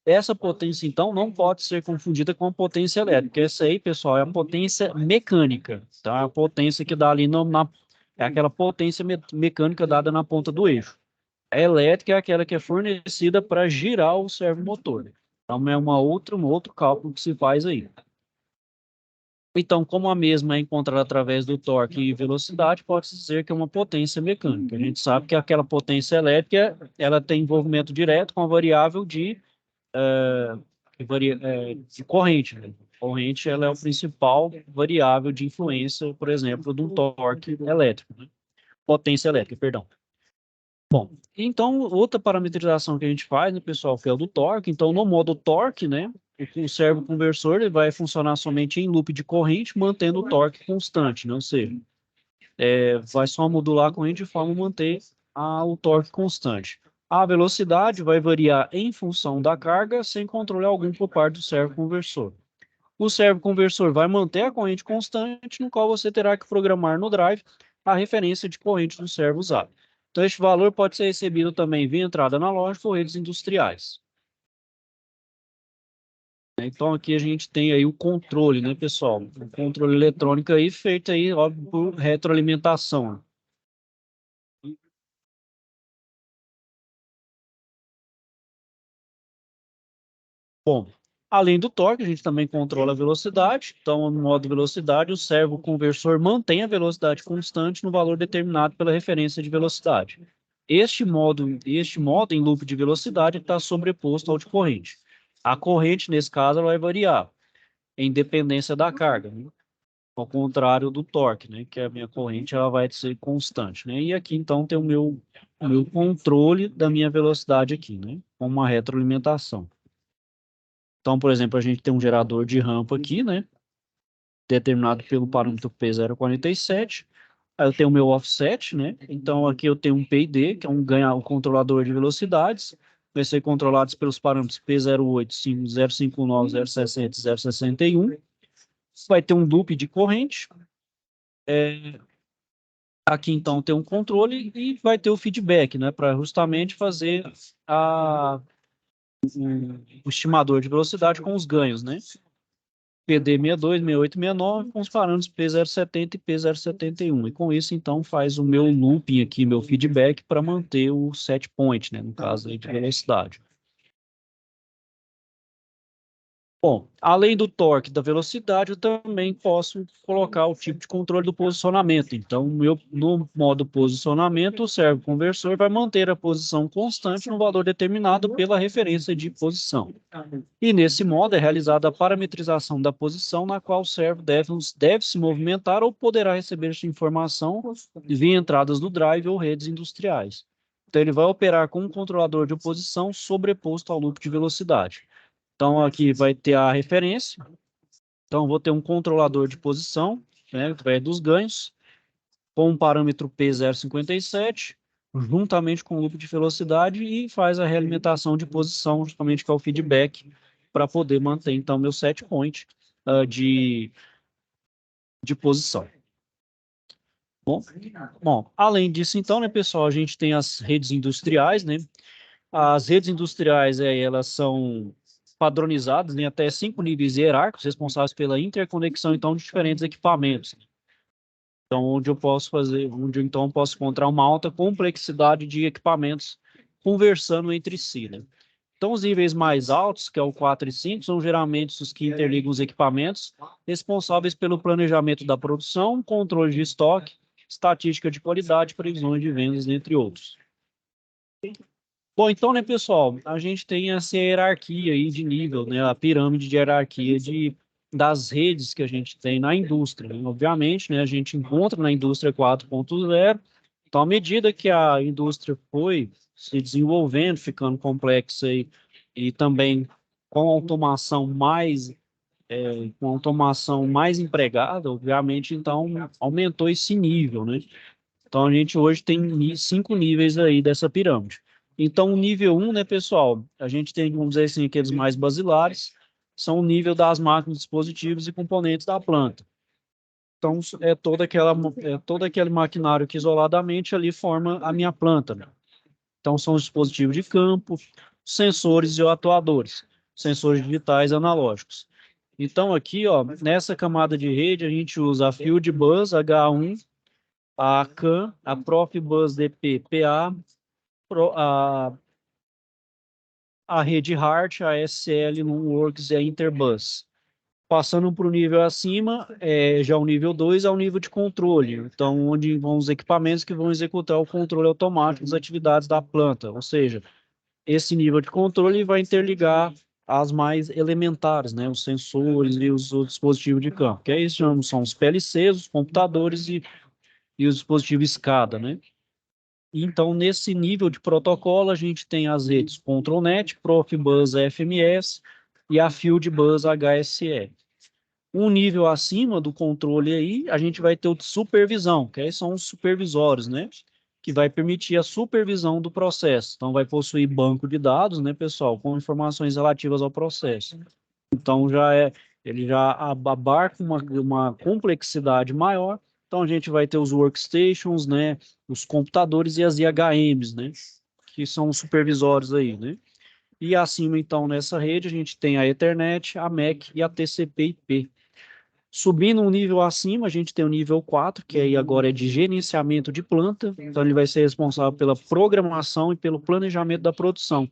Essa potência, então, não pode ser confundida com a potência elétrica. Essa aí, pessoal, é a potência mecânica, tá? A potência que dá ali é aquela potência mecânica dada na ponta do eixo. A elétrica é aquela que é fornecida para girar o servomotor. Então, é um outro cálculo que se faz aí. Então, como a mesma é encontrada através do torque e velocidade, pode-se dizer que é uma potência mecânica. A gente sabe que aquela potência elétrica, ela tem envolvimento direto com a variável de corrente, né? Corrente ela é o principal variável de influência, por exemplo, do torque elétrico, né? Potência elétrica, perdão. Bom, então, outra parametrização que a gente faz, né, pessoal, que é o do torque. Então, no modo torque, né, o servo-conversor ele vai funcionar somente em loop de corrente, mantendo o torque constante, né? Ou seja, vai só modular a corrente de forma a manter o torque constante. A velocidade vai variar em função da carga, sem controle algum por parte do servo-conversor. O servo-conversor vai manter a corrente constante, no qual você terá que programar no drive a referência de corrente do servo usado. Então, este valor pode ser recebido também via entrada analógica ou redes industriais. Então, aqui a gente tem aí o controle, né, pessoal? O controle eletrônico aí feito aí, óbvio, por retroalimentação. Bom, além do torque, a gente também controla a velocidade. Então, no modo velocidade, o servo-conversor mantém a velocidade constante no valor determinado pela referência de velocidade. Este modo em loop de velocidade está sobreposto ao de corrente. A corrente, nesse caso, ela vai variar em dependência da carga, né? Ao contrário do torque, né? Que a minha corrente ela vai ser constante, né? E aqui, então, tem o meu controle da minha velocidade aqui, né? Com uma retroalimentação. Então, por exemplo, a gente tem um gerador de rampa aqui, né? Determinado pelo parâmetro P047. Aí eu tenho o meu offset, né? Então, aqui eu tenho um PID, que é um controlador de velocidades. Vai ser controlado pelos parâmetros P08, 059, 060 e 061. Vai ter um loop de corrente. Aqui, então, tem um controle e vai ter o feedback, né? Para justamente fazer o estimador de velocidade com os ganhos, né? PD 62, 68, 69, com os parâmetros P070 e P071. E com isso, então, faz o meu looping aqui, meu feedback, para manter o set point, né? No caso aí de velocidade. Bom, além do torque e da velocidade, eu também posso colocar o tipo de controle do posicionamento. Então, no modo posicionamento, o servo-conversor vai manter a posição constante no valor determinado pela referência de posição. E nesse modo é realizada a parametrização da posição na qual o servo deve se movimentar ou poderá receber essa informação via entradas do drive ou redes industriais. Então, ele vai operar com um controlador de posição sobreposto ao loop de velocidade. Então, aqui vai ter a referência. Então, vou ter um controlador de posição, né, através dos ganhos, com um parâmetro P057, juntamente com o loop de velocidade, e faz a realimentação de posição, justamente que é o feedback, para poder manter, então, meu set point de posição. Bom, além disso, então, né, pessoal, a gente tem as redes industriais, né? As redes industriais, elas são padronizadas em até 5 níveis hierárquicos, responsáveis pela interconexão, então, de diferentes equipamentos. Então, onde eu posso encontrar uma alta complexidade de equipamentos conversando entre si, né? Então, os níveis mais altos, que é o 4 e 5, são geralmente os que interligam os equipamentos, responsáveis pelo planejamento da produção, controle de estoque, estatística de qualidade, previsões de vendas, entre outros. Bom, então, né, pessoal, a gente tem essa hierarquia aí de nível, né, a pirâmide de hierarquia das redes que a gente tem na indústria, né? Obviamente, né, a gente encontra na indústria 4.0, então, à medida que a indústria foi se desenvolvendo, ficando complexa e também com automação mais empregada, obviamente, então, aumentou esse nível, né? Então, a gente hoje tem 5 níveis aí dessa pirâmide. Então, o nível 1, né, pessoal, a gente tem, vamos dizer assim, aqueles mais basilares, são o nível das máquinas, dispositivos e componentes da planta. Então, é todo aquele maquinário que isoladamente ali forma a minha planta, né? Então, são os dispositivos de campo, sensores e atuadores, sensores digitais analógicos. Então, aqui, ó, nessa camada de rede, a gente usa a Field Bus H1, a CAN, a Profibus DP-PA, a rede HART, a SL, Works e a Interbus. Passando para o nível acima, já o nível 2 é o nível de controle, então onde vão os equipamentos que vão executar o controle automático das atividades da planta, ou seja, esse nível de controle vai interligar as mais elementares, né? Os sensores e os dispositivos de campo, que aí são os PLCs, os computadores e os dispositivos SCADA, né? Então, nesse nível de protocolo, a gente tem as redes ControlNet, Profibus FMS e a Fieldbus HSE. Um nível acima do controle aí, a gente vai ter o de supervisão, que aí são os supervisórios, né? Que vai permitir a supervisão do processo. Então, vai possuir banco de dados, né, pessoal, com informações relativas ao processo. Então, ele já abarca uma complexidade maior. Então, a gente vai ter os workstations, né, os computadores e as IHMs, né, que são os supervisórios aí, né. E acima, então, nessa rede, a gente tem a Ethernet, a MAC e a TCP/IP. Subindo um nível acima, a gente tem o nível 4, que aí agora é de gerenciamento de planta. Então, ele vai ser responsável pela programação e pelo planejamento da produção,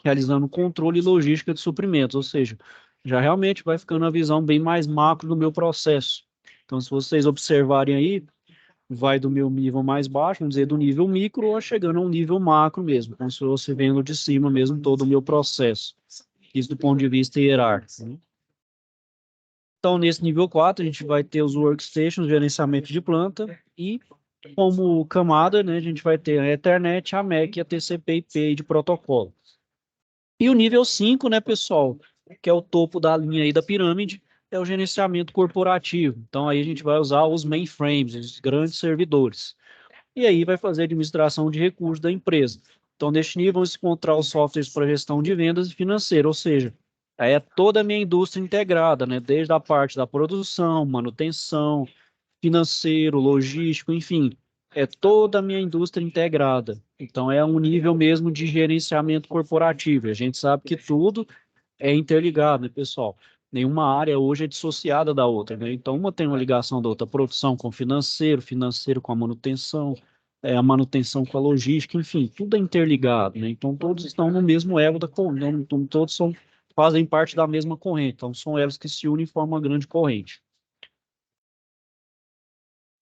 realizando controle e logística de suprimentos, ou seja, já realmente vai ficando uma visão bem mais macro do meu processo. Então, se vocês observarem aí, vai do meu nível mais baixo, vamos dizer, do nível micro, ou chegando a um nível macro mesmo, como se você vendo de cima mesmo todo o meu processo. Isso do ponto de vista hierárquico, né? Então, nesse nível 4, a gente vai ter os workstations, gerenciamento de planta, e como camada, né, a gente vai ter a Ethernet, a MAC e a TCP/IP de protocolo. E o nível 5, né, pessoal, que é o topo da linha aí da pirâmide, é o gerenciamento corporativo. Então, aí a gente vai usar os mainframes, os grandes servidores. E aí vai fazer a administração de recursos da empresa. Então, neste nível, vão se encontrar os softwares para gestão de vendas e financeiro, ou seja, aí é toda a minha indústria integrada, né? Desde a parte da produção, manutenção, financeiro, logístico, enfim, é toda a minha indústria integrada. Então, é um nível mesmo de gerenciamento corporativo. A gente sabe que tudo é interligado, né, pessoal? Nenhuma área hoje é dissociada da outra, né? Então, uma tem uma ligação da outra, produção com financeiro, financeiro com a manutenção, a manutenção com a logística, enfim, tudo é interligado, né? Então, todos estão no mesmo elo da corrente, então, todos fazem parte da mesma corrente, então são elos que se unem e formam uma grande corrente.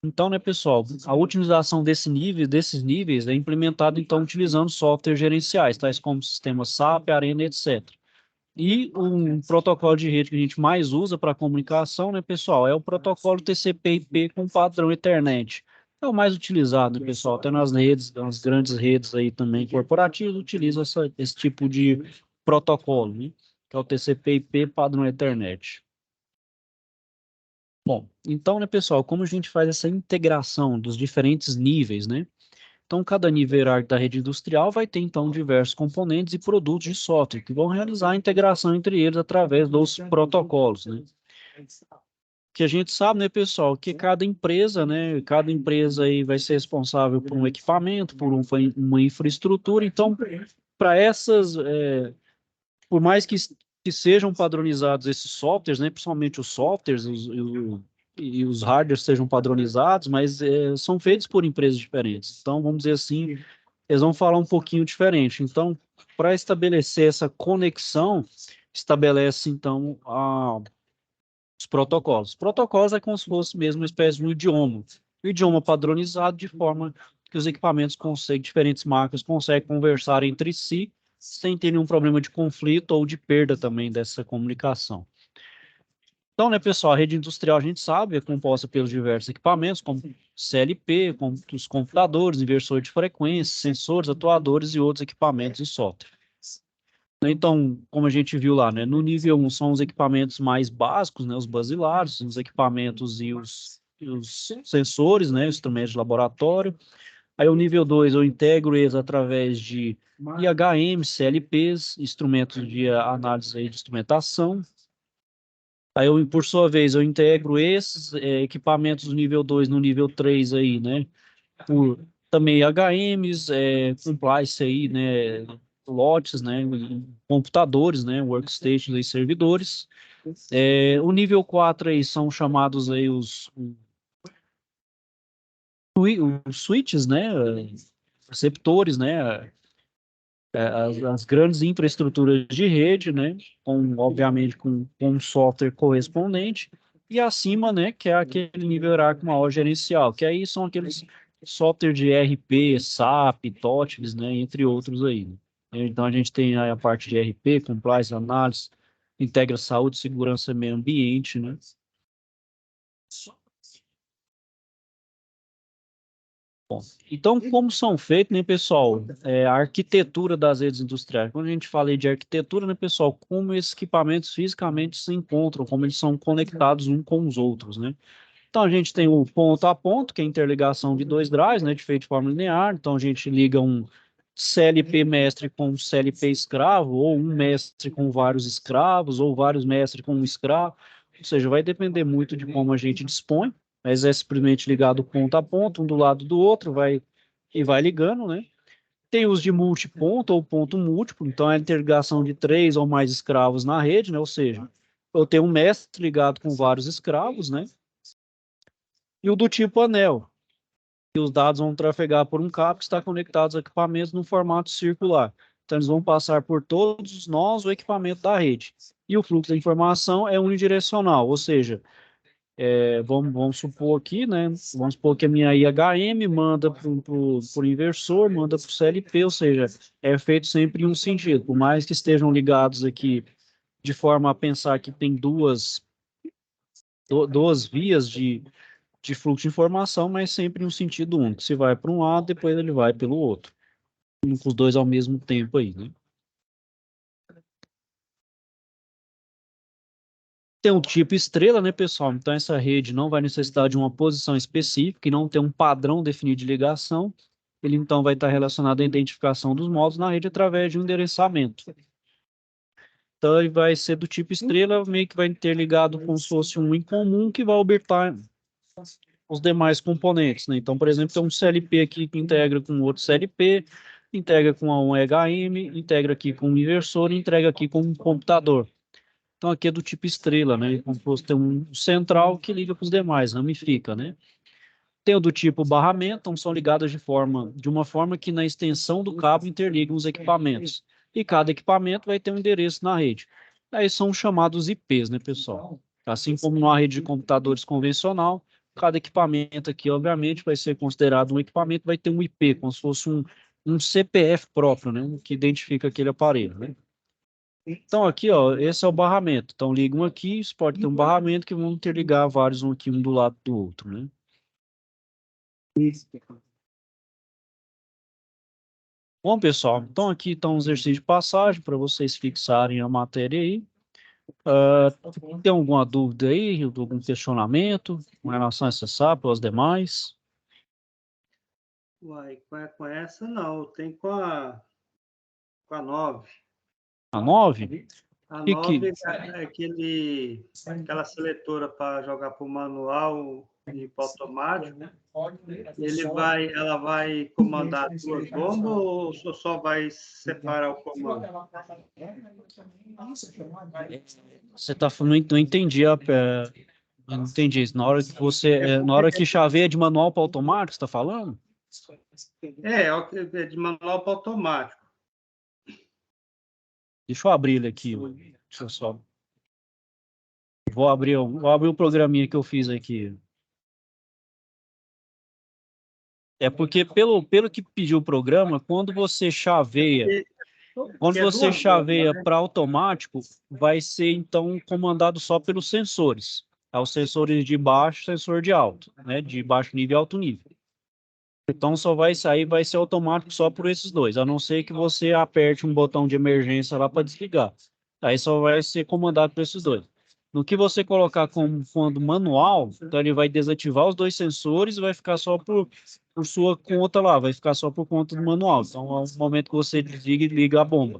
Então, né, pessoal, a utilização desses níveis é implementada, então, utilizando softwares gerenciais, tais como sistemas SAP, Arena, etc. E um protocolo de rede que a gente mais usa para comunicação, né, pessoal, é o protocolo TCP/IP com padrão Ethernet. É o mais utilizado, né, pessoal, até nas redes, nas grandes redes aí também corporativas, utiliza esse tipo de protocolo, né, que é o TCP/IP padrão Ethernet. Bom, então, né, pessoal, como a gente faz essa integração dos diferentes níveis, né? Então, cada nível hierárquico da rede industrial vai ter, então, diversos componentes e produtos de software que vão realizar a integração entre eles através dos protocolos, né? Que a gente sabe, né, pessoal, que cada empresa aí vai ser responsável por um equipamento, por uma infraestrutura. Então, para por mais que sejam padronizados esses softwares, né, principalmente os softwares e os hardwares sejam padronizados, mas são feitos por empresas diferentes. Então, vamos dizer assim, eles vão falar um pouquinho diferente. Então, para estabelecer essa conexão, estabelece, então, os protocolos. Os protocolos é como se fosse mesmo uma espécie de um idioma. O idioma padronizado de forma que os equipamentos diferentes marcas conseguem conversar entre si sem ter nenhum problema de conflito ou de perda também dessa comunicação. Então, né, pessoal, a rede industrial, a gente sabe, é composta pelos diversos equipamentos, como CLP, como os computadores, inversores de frequência, sensores, atuadores e outros equipamentos e software. Então, como a gente viu lá, né, no nível 1 são os equipamentos mais básicos, né, os basilares, os equipamentos e os sensores, né, instrumentos de laboratório. Aí o nível 2 eu integro eles através de IHM, CLPs, instrumentos de análise de instrumentação. Aí eu, por sua vez, eu integro esses equipamentos do nível 2 no nível 3 aí, né? Por também IHMs, compliance aí, né? Lotes, né? Computadores, né? Workstations e servidores. O nível 4 aí são chamados aí os switches, né? Receptores, né? As grandes infraestruturas de rede, né? Obviamente, com um software correspondente. E acima, né? Que é aquele nível hierárquico maior gerencial, que aí são aqueles software de ERP, SAP, TOTVS, né? Entre outros aí. Então, a gente tem aí a parte de RP, compliance, análise, integra saúde, segurança e meio ambiente, né? Bom, então, como são feitos, né, pessoal, a arquitetura das redes industriais. Quando a gente fala aí de arquitetura, né, pessoal, como esses equipamentos fisicamente se encontram, como eles são conectados uns com os outros, né? Então, a gente tem o ponto a ponto, que é a interligação de dois drives, né, de feito de forma linear. Então, a gente liga um CLP mestre com um CLP escravo, ou um mestre com vários escravos, ou vários mestres com um escravo. Ou seja, vai depender muito de como a gente dispõe, mas é simplesmente ligado ponto a ponto, um do lado do outro, vai ligando, né? Tem os de multiponto ou ponto múltiplo, então é a interligação de 3 ou mais escravos na rede, né? Ou seja, eu tenho um mestre ligado com vários escravos, né? E o do tipo anel, que os dados vão trafegar por um cabo que está conectado aos equipamentos no formato circular. Então, eles vão passar por todos os nós o equipamento da rede. E o fluxo da informação é unidirecional, ou seja, vamos supor aqui, né? Vamos supor que a minha IHM manda por inversor, manda para o CLP, ou seja, é feito sempre em um sentido. Por mais que estejam ligados aqui de forma a pensar que tem duas vias de fluxo de informação, mas sempre em um sentido único. Se vai para um lado, depois ele vai pelo outro. Com os dois ao mesmo tempo aí, né? Tem um tipo estrela, né, pessoal? Então, essa rede não vai necessitar de uma posição específica e não tem um padrão definido de ligação. Ele, então, vai estar relacionado à identificação dos módulos na rede através de um endereçamento. Então, ele vai ser do tipo estrela, meio que vai interligado como se fosse um em comum que vai orbitar os demais componentes, né? Então, por exemplo, tem um CLP aqui que integra com outro CLP, integra com um EHM, integra aqui com um inversor, integra aqui com um computador. Então, aqui é do tipo estrela, né? Como se fosse ter um central que liga para os demais, ramifica, né? Tem o do tipo barramento, então são ligadas de uma forma que na extensão do cabo interligam os equipamentos. E cada equipamento vai ter um endereço na rede. Aí são chamados IPs, né, pessoal? Assim como numa rede de computadores convencional, cada equipamento aqui, obviamente, vai ser considerado um equipamento, vai ter um IP, como se fosse um CPF próprio, né, que identifica aquele aparelho, né? Então, aqui, ó, esse é o barramento. Então, liga um aqui, você pode ter um barramento que vão interligar vários um aqui, um do lado do outro, né? Bom, pessoal, então aqui está um exercício de passagem para vocês fixarem a matéria aí. Tem alguma dúvida aí, algum questionamento com relação a essa SAP ou as demais? Uai, com essa não, tem com a 9. A 9? A Que 9 é aquela seletora para jogar para o manual e para o automático. Ela vai comandar duas bombas ou só vai separar o comando? Você está falando, não entendi eu não entendi isso. Na hora que chaveia de manual para automático, você está falando? É de manual para automático. Deixa eu abrir ele aqui. Deixa eu só. Vou abrir o programinha que eu fiz aqui. É porque, pelo que pediu o programa, quando você chaveia para automático, vai ser então comandado só pelos sensores. Os sensores de baixo, sensor de alto, né? De baixo nível e alto nível. Então só vai sair, vai ser automático só por esses dois, a não ser que você aperte um botão de emergência lá para desligar. Aí só vai ser comandado por esses dois. No que você colocar como comando manual, então ele vai desativar os dois sensores e vai ficar só por sua conta lá, vai ficar só por conta do manual. Então, é o momento que você desliga e liga a bomba.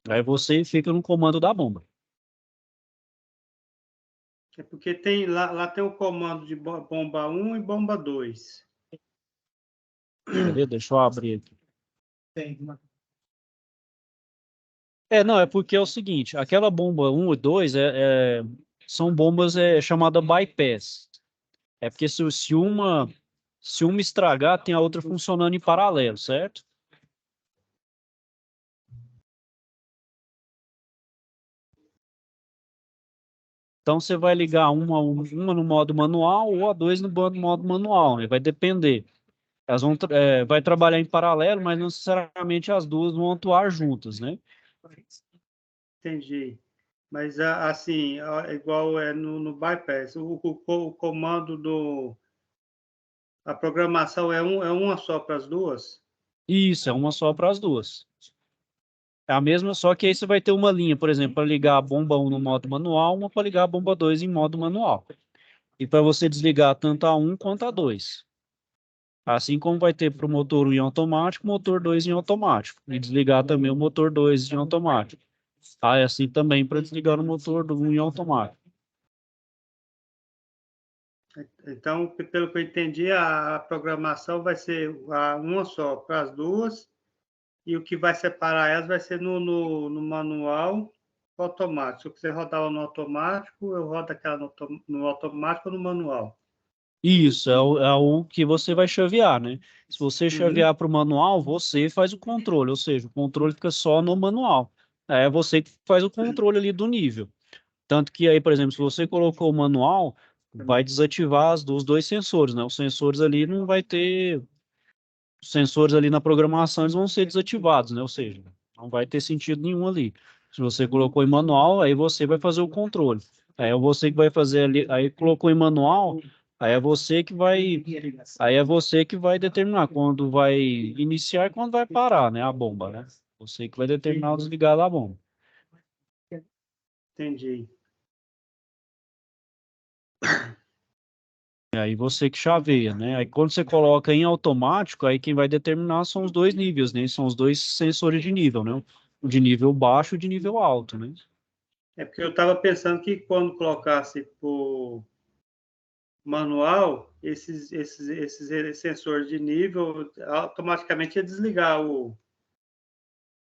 Aí você fica no comando da bomba. É porque lá tem o comando de bomba 1 e bomba 2. Cadê? Deixa eu abrir aqui. Não, é porque é o seguinte, aquela bomba 1 e 2 são bombas chamadas bypass. É porque se uma estragar, tem a outra funcionando em paralelo, certo? Então você vai ligar uma no modo manual ou a 2 no modo manual, né? Vai depender. Elas vão, vai trabalhar em paralelo, mas não necessariamente as duas vão atuar juntas, né? Entendi. Mas, assim, igual é no bypass, o comando a programação é uma só para as duas? Isso, é uma só para as duas. É a mesma, só que aí você vai ter uma linha, por exemplo, para ligar a bomba 1 no modo manual, uma para ligar a bomba 2 em modo manual. E para você desligar tanto a 1 quanto a 2. Assim como vai ter para o motor 1 em automático, motor 2 em automático. E desligar também o motor 2 em automático. Ah, é assim também para desligar o motor do 1 em automático. Então, pelo que eu entendi, a programação vai ser uma só para as duas, e o que vai separar elas vai ser no manual automático. Se eu quiser rodar no automático, eu rodo aquela no automático ou no manual. Isso, é o que você vai chavear, né? Se você chavear para o manual, você faz o controle, ou seja, o controle fica só no manual. É você que faz o controle ali do nível. Tanto que aí, por exemplo, se você colocou o manual, vai desativar os dois sensores, né? Os sensores ali não vai ter. Os sensores ali na programação eles vão ser desativados, né? Ou seja, não vai ter sentido nenhum ali. Se você colocou em manual, aí você vai fazer o controle. Aí é você que vai fazer ali, aí colocou em manual, aí é você que vai determinar quando vai iniciar e quando vai parar, né? A bomba, né? Você que vai determinar o desligar da bomba. Entendi. E aí você que chaveia, né? Aí quando você coloca em automático, aí quem vai determinar são os dois níveis, né? São os dois sensores de nível, né? O de nível baixo e o de nível alto, né? É porque eu estava pensando que quando colocasse por manual, esses sensores de nível automaticamente ia desligar o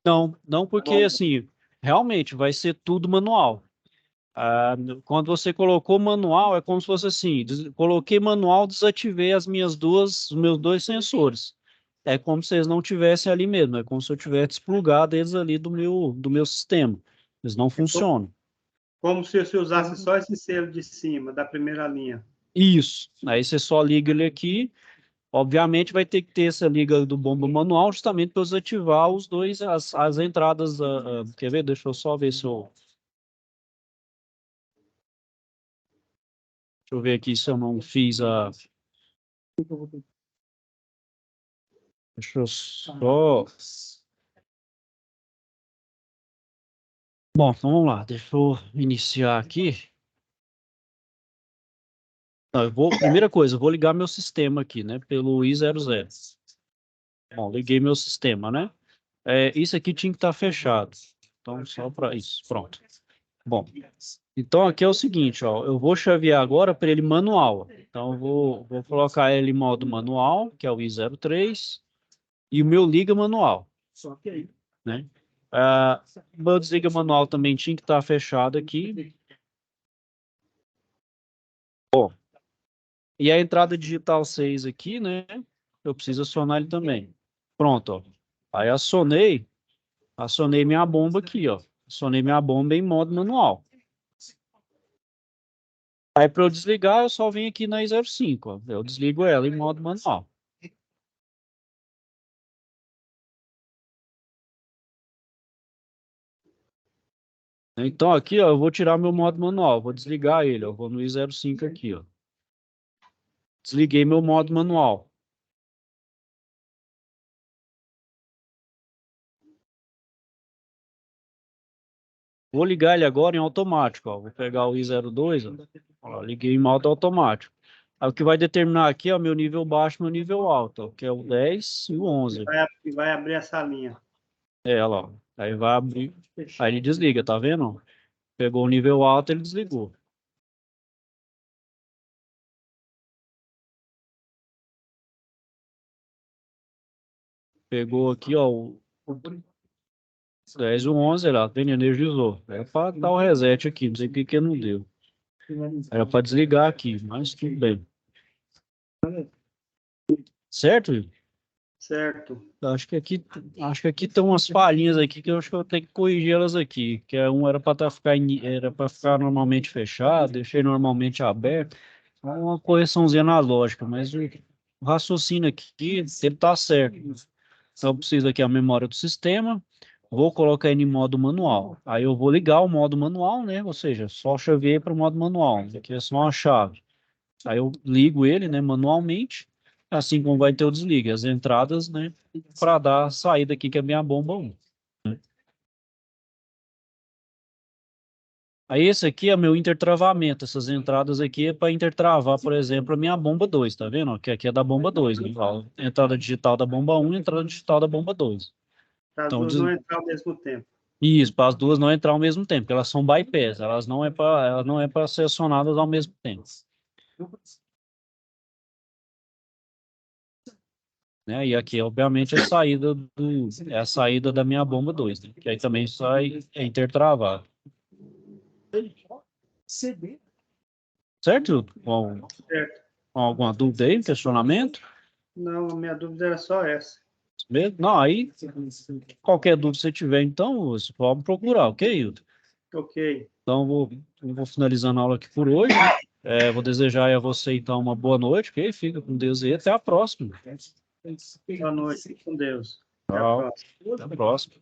Não, não porque bomba. assim, realmente vai ser tudo manual. Ah, quando você colocou manual, é como se fosse assim, coloquei manual, desativei os meus dois sensores. É como se eles não tivessem ali mesmo, é como se eu tivesse desplugado eles ali do meu sistema. Eles não funcionam. Como se você usasse só esse selo de cima, da primeira linha. Isso. Aí você só liga ele aqui. Obviamente vai ter que ter essa liga do bomba manual justamente para desativar os dois, as entradas. Quer ver? Deixa eu só ver se eu. Deixa eu ver aqui se eu não fiz a. Deixa eu só. Bom, então vamos lá. Deixa eu iniciar aqui. Não, primeira coisa, eu vou ligar meu sistema aqui, né? Pelo I00. Bom, liguei meu sistema, né? Isso aqui tinha que estar fechado. Então, só para isso. Pronto. Bom, então aqui é o seguinte, ó. Eu vou chavear agora para ele manual. Então, eu vou colocar ele em modo manual, que é o I03, e o meu liga manual, né? O meu desliga manual também tinha que estar fechado aqui. E a entrada digital 6 aqui, né? Eu preciso acionar ele também. Pronto, ó. Aí acionei minha bomba aqui, ó. Acionei minha bomba em modo manual. Aí para eu desligar, eu só venho aqui na I05, ó. Eu desligo ela em modo manual. Então aqui, ó, eu vou tirar meu modo manual, vou desligar ele, ó. Eu vou no I05 aqui, ó. Desliguei meu modo manual. Vou ligar ele agora em automático, ó. Vou pegar o I02, ó. Ó, liguei em modo automático. Aí o que vai determinar aqui é o meu nível baixo e meu nível alto, ó, que é o 10 e o 11. Vai abrir essa linha. Olha lá. Aí vai abrir. Aí ele desliga, tá vendo? Pegou o nível alto, ele desligou. Pegou aqui, ó, o 10 e o 11, lá, tá vendo? Energizou. Era para dar o reset aqui, não sei por que não deu. Era para desligar aqui, mas tudo bem. Certo, Will? Certo. Acho que aqui estão umas falhinhas aqui que eu acho que eu vou ter que corrigir elas aqui. Que era para ficar normalmente fechado, deixei normalmente aberto. Uma correçãozinha na lógica, mas o raciocínio aqui, ele está certo. Então, eu preciso aqui a memória do sistema, vou colocar ele em modo manual. Aí eu vou ligar o modo manual, né? Ou seja, só chavear para o modo manual. Aqui é só uma chave. Aí eu ligo ele, né, manualmente, assim como vai ter o desligue, as entradas, né, para dar a saída aqui, que é a minha bomba 1. Aí esse aqui é meu intertravamento, essas entradas aqui é para intertravar, por exemplo, a minha bomba 2, tá vendo? Que aqui é da bomba 2, né? Ó, entrada digital da bomba 1 e entrada digital da bomba 2. Para as Então, duas não entrar ao mesmo tempo. isso, para as duas não entrar ao mesmo tempo, porque elas são bypass, elas não é para ser acionadas ao mesmo tempo. Né? E aqui, obviamente, é a saída da minha bomba 2, né? Que aí também sai intertravado. Certo? Certo. Com alguma dúvida aí, questionamento? Não, a minha dúvida era só essa. Mesmo? Não, aí, qualquer dúvida que você tiver, então, você pode me procurar, ok, Hilton? Ok. Então, eu vou finalizando a aula aqui por hoje. Vou desejar aí a você, então, uma boa noite, ok? Fica com Deus e até a próxima. Boa noite. Com Deus. Até a Tchau. próxima. Até a próxima.